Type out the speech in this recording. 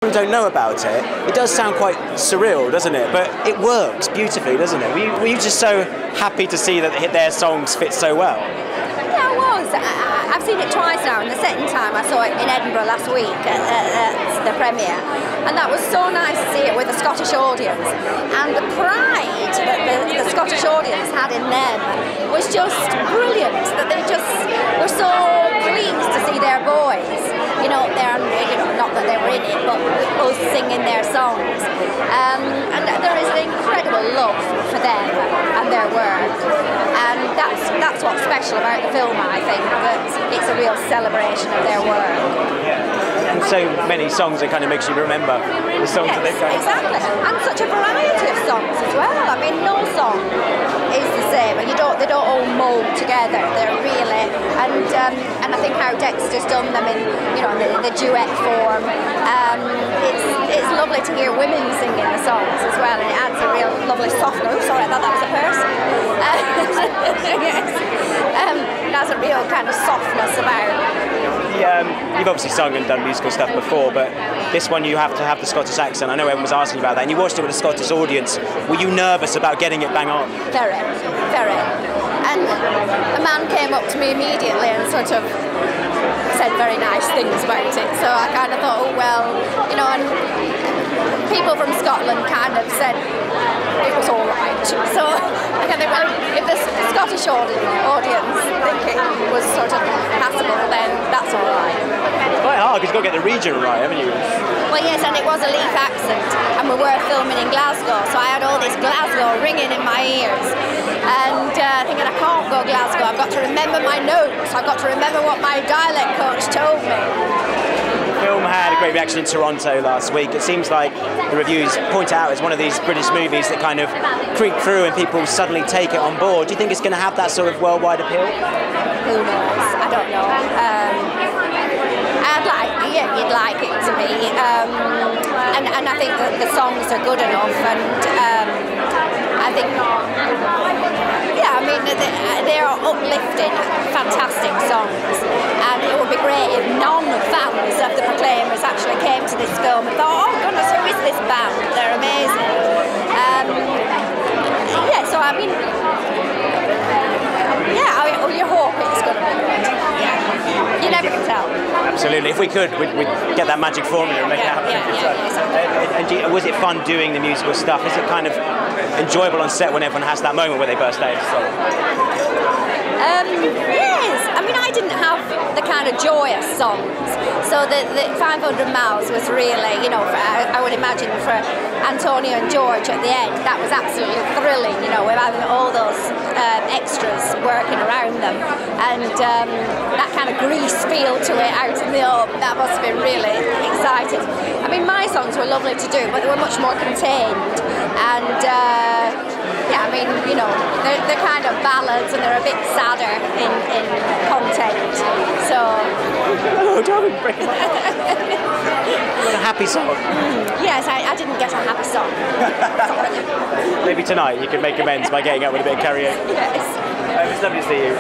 People don't know about it. It does sound quite surreal, doesn't it? But it works beautifully, doesn't it? Were you just so happy to see that their songs fit so well? Yeah, I was. I've seen it twice now, and the second time I saw it in Edinburgh last week at the premiere, and that was so nice to see it with a Scottish audience, and the pride that the Scottish audience had in them was just brilliant. That they just were so pleased to see their boys, not that they were in it, but us singing their songs, and there is an incredible love for them and their work, and that's what's special about the film. I think that it's a real celebration of their work. And so many songs, it kind of makes you remember the songs that they've done. Exactly, and such a variety of songs as well. I mean, no song is the same, and they don't all mould together. They're really, and I think how Dexter's done them in the duet form. It's lovely to hear women singing the songs as well, and it adds a real lovely softness. Oh, sorry, I thought that was a person. Yes. It has a real kind of softness about it. You've obviously sung and done musical stuff before, but this one you have to have the Scottish accent. I know everyone was asking about that, and you watched it with a Scottish audience. Were you nervous about getting it bang on? Very, very. And a man came up to me immediately and sort of said very nice things about it. So I kind of thought, oh well, and people from Scotland kind of said it was all right. So I kind of think, well, if the Scottish audience think it was sort of passable, then that's all right. It's quite hard because you've got to get the region right, haven't you? Well, yes, and it was a Leith accent, and we were filming in Glasgow, so I had all this Glasgow ringing in my ears, and thinking I can't go Glasgow, I've got to remember my notes, I've got to remember what my dialect coach told me. The film had a great reaction in Toronto last week. It seems like the reviews point out it's one of these British movies that kind of creep through and people suddenly take it on board. Do you think it's going to have that sort of worldwide appeal? Who knows? I don't know. You'd like it to be, and I think that the songs are good enough, and I think, they are uplifting, fantastic songs, and it would be great if non-fans of the Proclaimers actually came to this film and thought, oh goodness, who is this band? They're amazing. You hope it's going to be good. Yeah. You never can tell. Absolutely. If we could, we'd get that magic formula and make it happen. Exactly. And was it fun doing the musical stuff? Is it kind of enjoyable on set when everyone has that moment where they burst out? Yes. I didn't have the kind of joyous songs. So the 500 Miles was really, I would imagine for Antonio and George at the end, that was absolutely thrilling, with having all those extras working around them, and that kind of Grease feel to it out in the open, that must have been really exciting. My songs were lovely to do, but they were much more contained, and they're kind of ballads, and they're a bit sadder in content, so... Oh, darling, break them up. Got a happy song. Yes, I didn't get a happy song. Maybe tonight you can make amends by getting up with a bit of karaoke. Yes. It's lovely to see you.